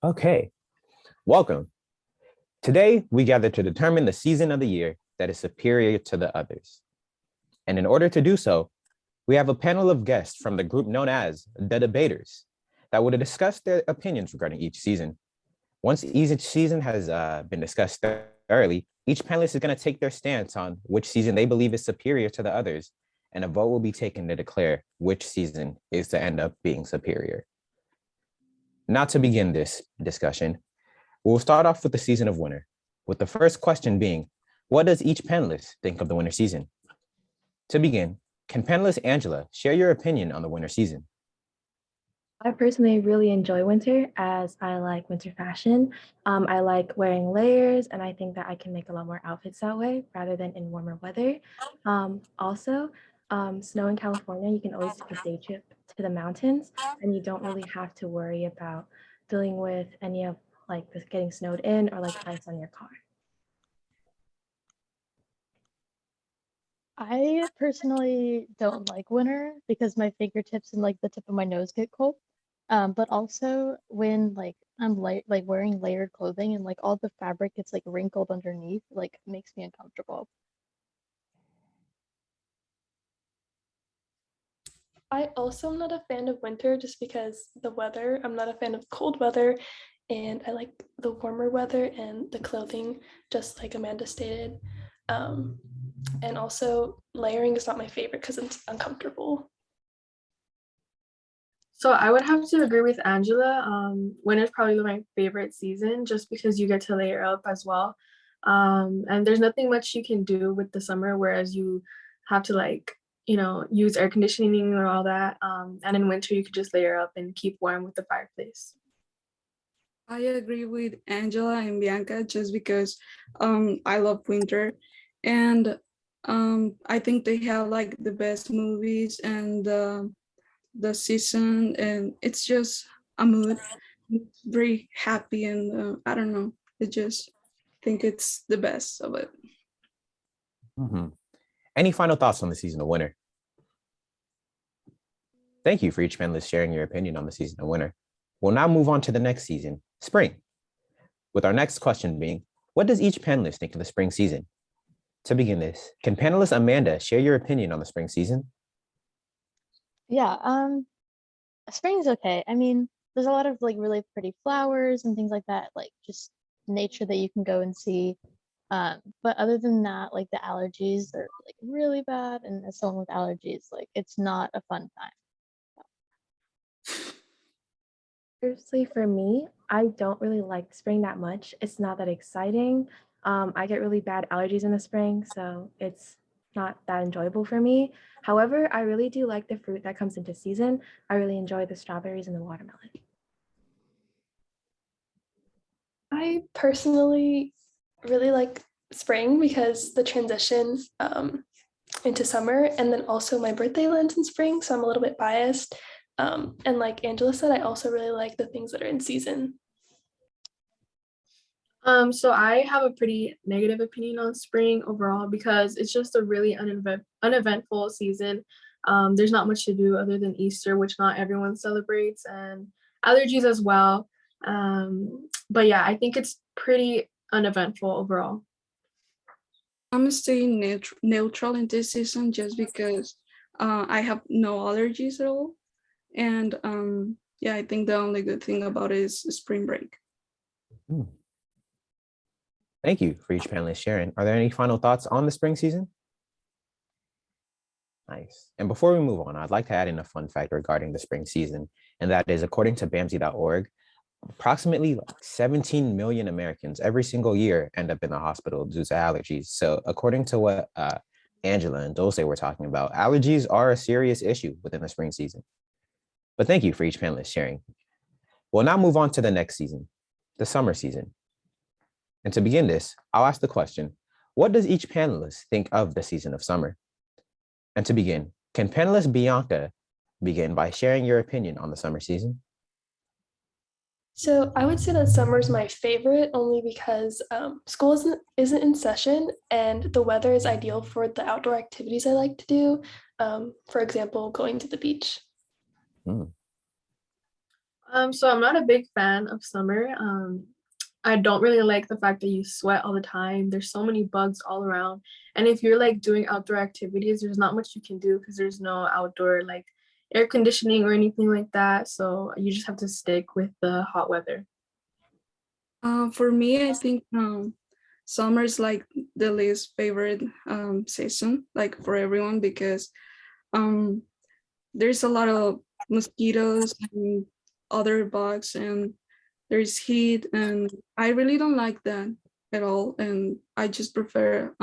Okay, welcome. Today, we gather to determine the season of the year that is superior to the others. And in order to do so, we have a panel of guests from the group known as the Debaters that will discuss their opinions regarding each season. Once each season has been discussed thoroughly, each panelist is going to take their stance on which season they believe is superior to the others, and a vote will be taken to declare which season is to end up being superior. Now, to begin this discussion, we'll start off with the season of winter, with the first question being, what does each panelist think of the winter season? To begin, can panelist Angela share your opinion on the winter season? I personally really enjoy winter as I like winter fashion. I like wearing layers, and I think that I can make a lot more outfits that way rather than in warmer weather. Snow in California, you can always take a day trip to the mountains, and you don't really have to worry about dealing with any of like this getting snowed in or like ice on your car. I personally don't like winter because my fingertips and like the tip of my nose get cold. But also when like I'm like wearing layered clothing and like all the fabric gets like wrinkled underneath, like makes me uncomfortable. I also am not a fan of winter just because the weather. I'm not a fan of cold weather, and I like the warmer weather and the clothing, just like Amanda stated. Um, and also, layering is not my favorite because it's uncomfortable. So I would have to agree with Angela. Winter is probably my favorite season just because you get to layer up as well. And there's nothing much you can do with the summer, whereas you have to use air conditioning or all that. And in winter, you could just layer up and keep warm with the fireplace. I agree with Angela and Bianca just because I love winter, and I think they have like the best movies and the season, and it's just a mood. It's very happy, and I don't know. I just think it's the best of it. Any final thoughts on the season of winter? Thank you for each panelist sharing your opinion on the season of winter. We'll now move on to the next season, spring, with our next question being, what does each panelist think of the spring season? To begin this, can panelist Amanda share your opinion on the spring season? Yeah, spring's okay. I mean, there's a lot of like really pretty flowers and things like that, like just nature that you can go and see. But other than that, like the allergies are like really bad, and as someone with allergies, like it's not a fun time. Seriously, for me, I don't really like spring that much. It's not that exciting. I get really bad allergies in the spring, so it's not that enjoyable for me. However, I really do like the fruit that comes into season. I really enjoy the strawberries and the watermelon. I personally really like spring because the transition into summer, and then also my birthday lands in spring, so I'm a little bit biased. And like Angela said, I also really like the things that are in season. So I have a pretty negative opinion on spring overall because it's just a really uneventful season. There's not much to do other than Easter, which not everyone celebrates, and allergies as well. But yeah, I think it's pretty uneventful overall. I'm staying neutral in this season just because I have no allergies at all, and yeah, I think the only good thing about it is spring break. Thank you for each panelist sharing. Are there any final thoughts on the spring season? Nice. And before we move on, I'd like to add in a fun fact regarding the spring season, and that is according to BAMSI.org, approximately 17 million Americans every single year end up in the hospital due to allergies. So according to what Angela and Dulce were talking about, allergies are a serious issue within the spring season. But thank you for each panelist sharing. We'll now move on to the next season, the summer season. And to begin this, I'll ask the question, what does each panelist think of the season of summer? And to begin, can panelist Bianca begin by sharing your opinion on the summer season? So I would say that summer is my favorite only because school isn't in session, and the weather is ideal for the outdoor activities I like to do. For example, going to the beach. So I'm not a big fan of summer. I don't really like the fact that you sweat all the time. There's so many bugs all around. And if you're like doing outdoor activities, there's not much you can do because there's no outdoor like air conditioning or anything like that. So you just have to stick with the hot weather. For me, I think summer is like the least favorite season, like for everyone, because um, there's a lot of mosquitoes and other bugs, and there's heat, and I really don't like that at all. And I just prefer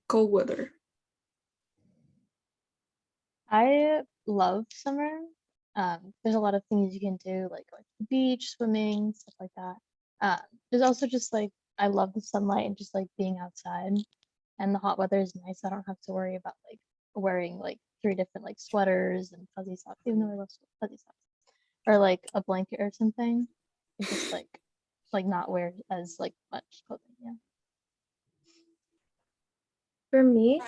cold weather. I love summer. There's a lot of things you can do, like going to the beach, swimming, stuff like that. There's also just like I love the sunlight and just like being outside. And the hot weather is nice. I don't have to worry about like wearing like 3 different like sweaters and fuzzy socks, even though I love fuzzy socks, or like a blanket or something. And just like not wear as like much clothing. Yeah. For me,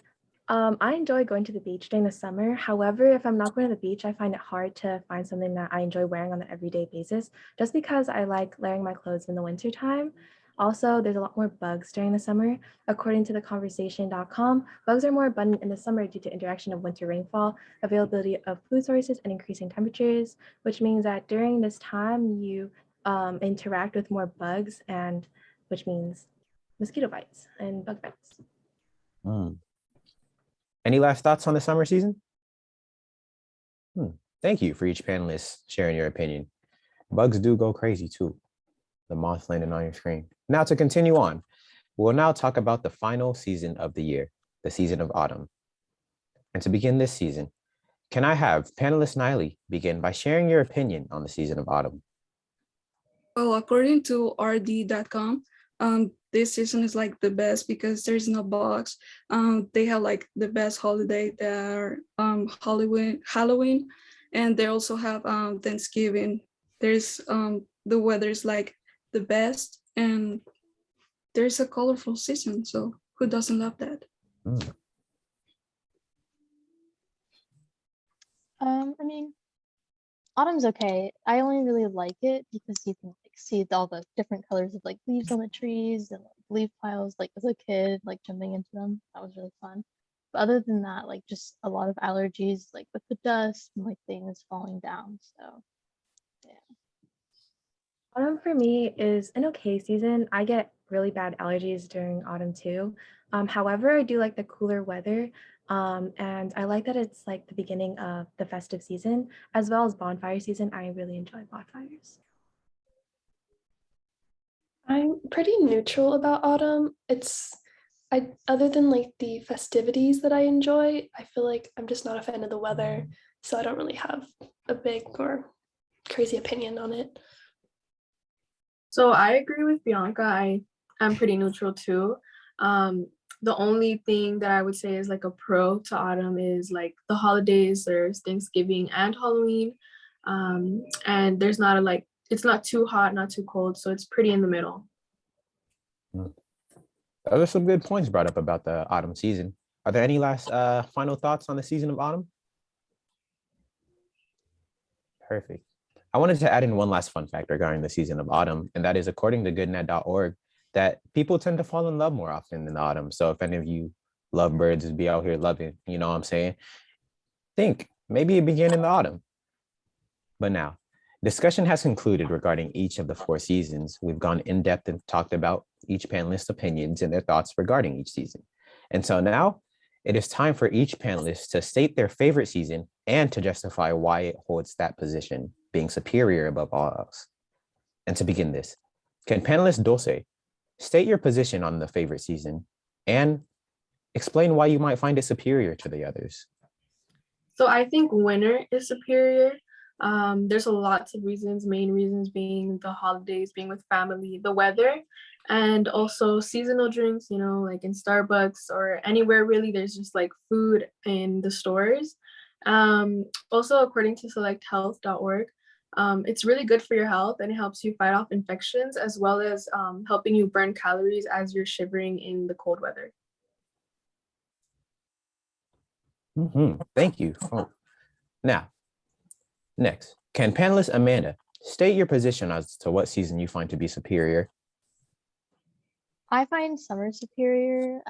I enjoy going to the beach during the summer. However, if I'm not going to the beach, I find it hard to find something that I enjoy wearing on an everyday basis, just because I like layering my clothes in the winter time. Also, there's a lot more bugs during the summer. According to theconversation.com, bugs are more abundant in the summer due to interaction of winter rainfall, availability of food sources, and increasing temperatures, which means that during this time you interact with more bugs, and which means mosquito bites and bug bites. Mm. Any last thoughts on the summer season? Thank you for each panelist sharing your opinion. Bugs do go crazy too. The moth landing on your screen. Now to continue on, we'll now talk about the final season of the year, the season of autumn. And to begin this season, can I have panelist Niley begin by sharing your opinion on the season of autumn? Well, according to RD.com, this season is like the best because there's no bugs. They have like the best holiday there, Halloween, and they also have Thanksgiving. There's the weather's like the best, and there's a colorful season. So who doesn't love that? Mm. I mean, autumn's okay. I only really like it because you can like see all the different colors of like leaves on the trees and like leaf piles. Like as a kid, like jumping into them, that was really fun. But other than that, like just a lot of allergies, like with the dust and like things falling down. So yeah. Autumn for me is an okay season. I get really bad allergies during autumn too. However, I do like the cooler weather. And I like that it's like the beginning of the festive season as well as bonfire season. I really enjoy bonfires. I'm pretty neutral about autumn. I other than like the festivities that I enjoy, I feel like I'm just not a fan of the weather, so I don't really have a big or crazy opinion on it. So I agree with Bianca. I'm pretty neutral too. The only thing that I would say is like a pro to autumn is like the holidays. There's Thanksgiving and Halloween, and there's not a like it's not too hot, not too cold, so it's pretty in the middle. Those are some good points brought up about the autumn season. Are there any last final thoughts on the season of autumn? Perfect. I wanted to add in one last fun fact regarding the season of autumn, and that is according to goodnet.org, that people tend to fall in love more often in the autumn. So if any of you love birds, be out here loving, you know what I'm saying? Think maybe it began in the autumn. But now, discussion has concluded regarding each of the 4 seasons. We've gone in depth and talked about each panelist's opinions and their thoughts regarding each season. And so now it is time for each panelist to state their favorite season and to justify why it holds that position, being superior above all else. And to begin this, can panelist Dulce state your position on the favorite season and explain why you might find it superior to the others? So I think winter is superior. There's a lots of reasons, main reasons being the holidays, being with family, the weather, and also seasonal drinks, you know, like in Starbucks or anywhere really, there's just like food in the stores. Also, according to selecthealth.org, it's really good for your health and it helps you fight off infections as well as helping you burn calories as you're shivering in the cold weather. Thank you. Oh. Now, next, can panelist Amanda State your position as to what season you find to be superior. I find summer superior,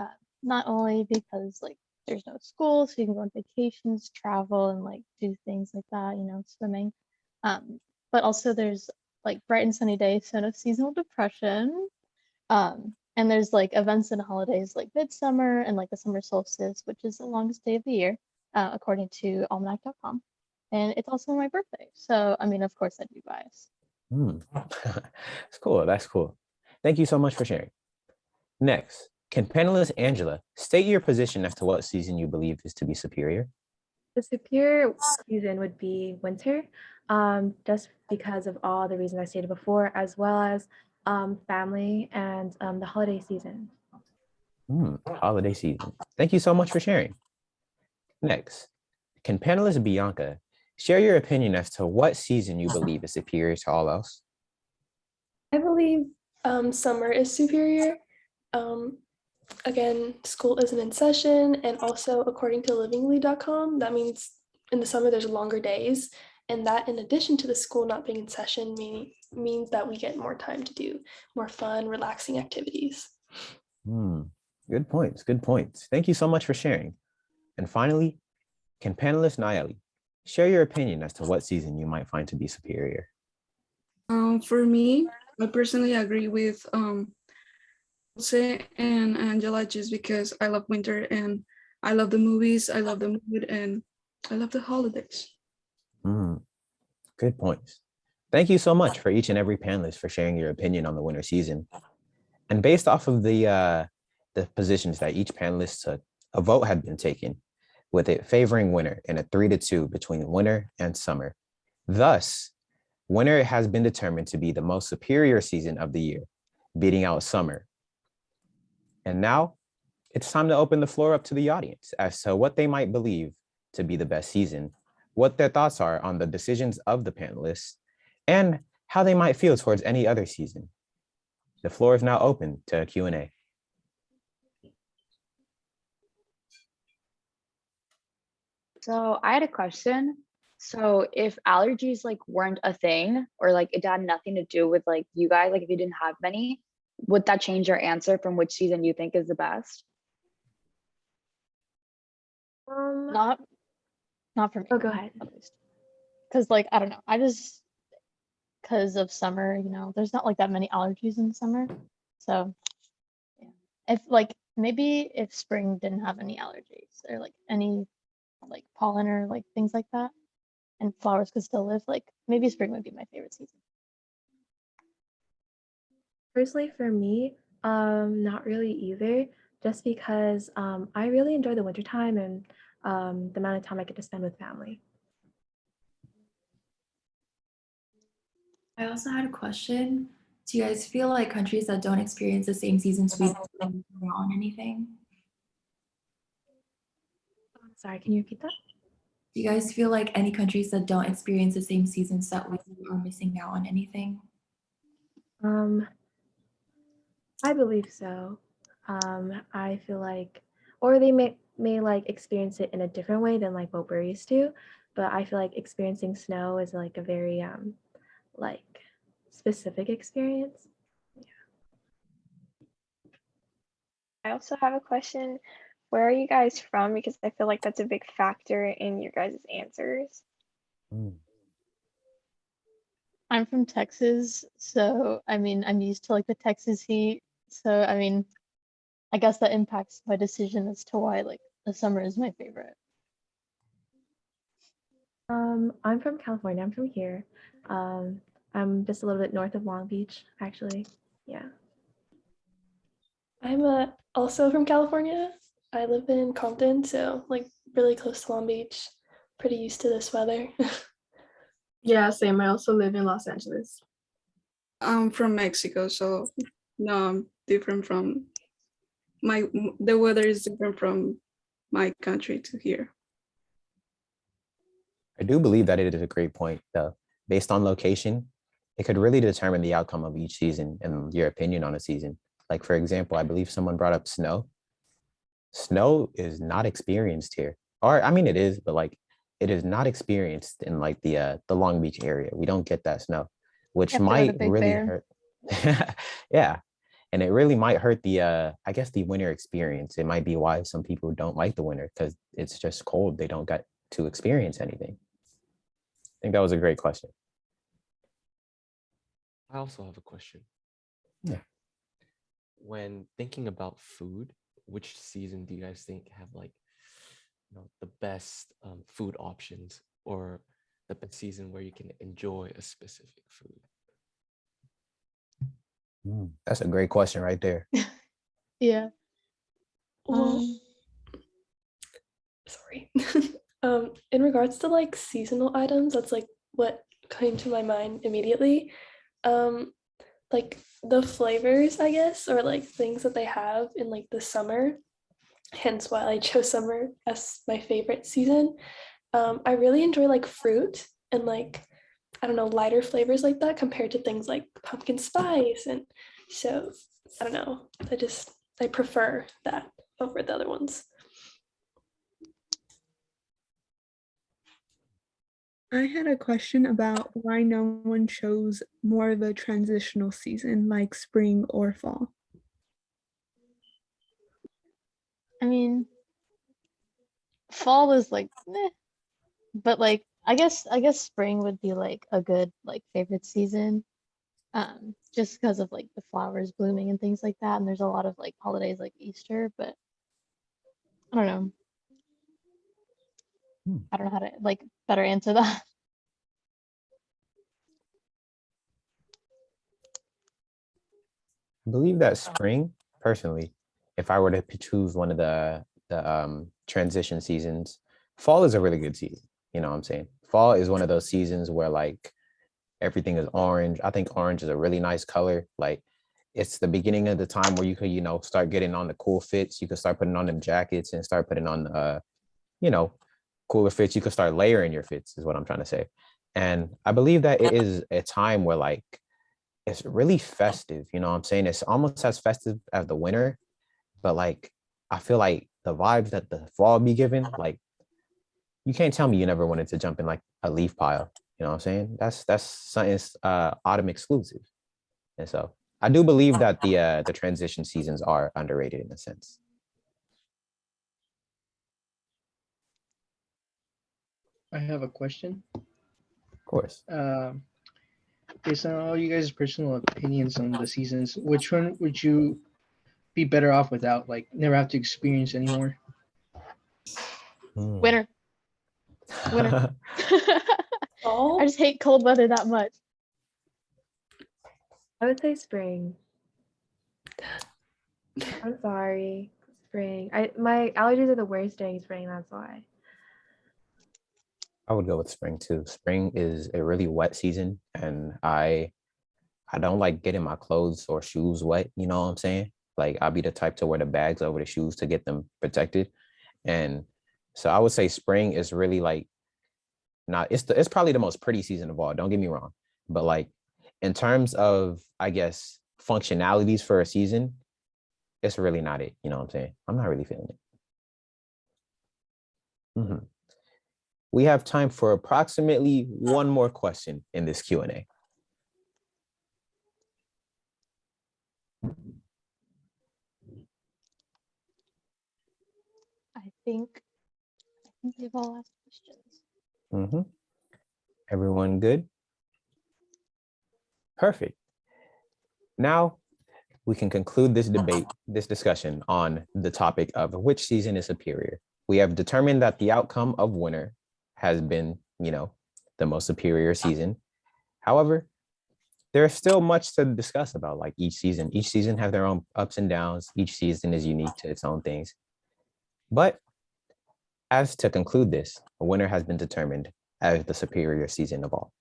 not only because like there's no school, so you can go on vacations, travel, and like do things like that, swimming. But also there's like bright and sunny days, so no seasonal depression. And there's like events and holidays like midsummer and like the summer solstice, which is the longest day of the year, according to almanac.com. And it's also my birthday. So, I mean, of course, I'd be biased. That's cool. That's cool. Thank you so much for sharing. Next, can panelist Angela state your position as to what season you believe is to be superior? The superior season would be winter, just because of all the reasons I stated before, as well as family and the holiday season. Holiday season. Thank you so much for sharing. Next, can panelist Bianca share your opinion as to what season you believe is superior to all else? I believe summer is superior. Again, school isn't in session, and also according to livingly.com, that means in the summer there's longer days, and that in addition to the school not being in session means that we get more time to do more fun, relaxing activities. Good points. Good points. Thank you so much for sharing. And finally, can panelist Nayeli share your opinion as to what season you might find to be superior? For me, I personally agree with Jose and Angela just because I love winter and I love the movies, I love the mood, and I love the holidays. Good points. Thank you so much for each and every panelist for sharing your opinion on the winter season. And based off of the positions that each panelist took, a vote had been taken, with it favoring winter in a 3-2 between winter and summer. Thus, winter has been determined to be the most superior season of the year, beating out summer. And now it's time to open the floor up to the audience as to what they might believe to be the best season, what their thoughts are on the decisions of the panelists, and how they might feel towards any other season. The floor is now open to Q&A. So I had a question. So if allergies like weren't a thing, or like it had nothing to do with like you guys, like if you didn't have many, would that change your answer from which season you think is the best? Not for me. Oh, go ahead. At least. Because like, I don't know. Because of summer, there's not like that many allergies in the summer. So yeah. If like, maybe if spring didn't have any allergies or like any like pollen or like things like that, and flowers could still live, like maybe spring would be my favorite season. Personally, for me, not really either, just because I really enjoy the wintertime and the amount of time I get to spend with family. I also had a question. Do you guys feel like countries that don't experience the same seasons we do on anything? Sorry, can you repeat that? Do you guys feel like any countries that don't experience the same seasons that we are missing out on anything? I believe so. I feel like, or they may like experience it in a different way than like what we're used to, but I feel like experiencing snow is like a very like specific experience. I also have a question. Where are you guys from? Because I feel like that's a big factor in your guys' answers. I'm from Texas, so I mean, I'm used to like the Texas heat. So I mean, I guess that impacts my decision as to why like the summer is my favorite. I'm from California. I'm from here. I'm just a little bit north of Long Beach, actually. Yeah. I'm also from California. I live in Compton, so like really close to Long Beach. Pretty used to this weather. Yeah, same. I also live in Los Angeles. I'm from Mexico, so no, I'm different from the weather is different from my country to here. I do believe that it is a great point, though. Based on location, it could really determine the outcome of each season and your opinion on a season. Like, for example, I believe someone brought up snow. Snow is not experienced here. Or, I mean, it is, but like, it is not experienced in like the Long Beach area. We don't get that snow. which Have to go to might Big really Bear. hurt. Yeah. And it really might hurt the I guess the winter experience. It might be why some people don't like the winter because it's just cold. They don't get to experience anything. I think that was a great question. I also have a question. Yeah. When thinking about food, which season do you guys think have like, the best food options, or the best season where you can enjoy a specific food? That's a great question right there. Yeah. Well, sorry. In regards to like seasonal items, that's like what came to my mind immediately. Like the flavors, I guess, or like things that they have in like the summer, hence why I chose summer as my favorite season. I really enjoy like fruit and like, I don't know, lighter flavors like that compared to things like pumpkin spice. And so I don't know, I prefer that over the other ones. I had a question about why no one chose more of a transitional season like spring or fall. I mean, fall is like, meh, but like I guess spring would be like a good like favorite season. Just because of like the flowers blooming and things like that, and there's a lot of like holidays like Easter, but I don't know. I don't know how to like better answer that. I believe that spring, personally, if I were to choose one of the transition seasons, fall is a really good season. You know what I'm saying? Fall is one of those seasons where like everything is orange. I think orange is a really nice color. Like it's the beginning of the time where you could, start getting on the cool fits. You could start putting on them jackets and start putting on you know, cooler fits. You could start layering your fits, is what I'm trying to say. And I believe that it is a time where like it's really festive. You know what I'm saying? It's almost as festive as the winter, but like I feel like the vibes that the fall be giving, like you can't tell me you never wanted to jump in like a leaf pile. You know what I'm saying? That's something autumn exclusive. And so I do believe that the transition seasons are underrated in a sense. I have a question. Of course. Based on all you guys' personal opinions on the seasons, which one would you be better off without? Like never have to experience anymore? Winter. Winter. Fall? I just hate cold weather that much. I would say spring. I'm sorry, spring. My allergies are the worst during spring. That's why. I would go with spring too. Spring is a really wet season, and I don't like getting my clothes or shoes wet. You know what I'm saying? Like I'll be the type to wear the bags over the shoes to get them protected. And so I would say spring is really like not. It's probably the most pretty season of all. Don't get me wrong, but like in terms of I guess functionalities for a season, it's really not it. You know what I'm saying? I'm not really feeling it. We have time for approximately one more question in this Q&A. I think they've all asked questions. Everyone good? Perfect. Now we can conclude this debate, this discussion on the topic of which season is superior. We have determined that the outcome of winter has been, the most superior season. However, there is still much to discuss about like each season. Each season have their own ups and downs. Each season is unique to its own things. But as to conclude this, a winner has been determined as the superior season of all.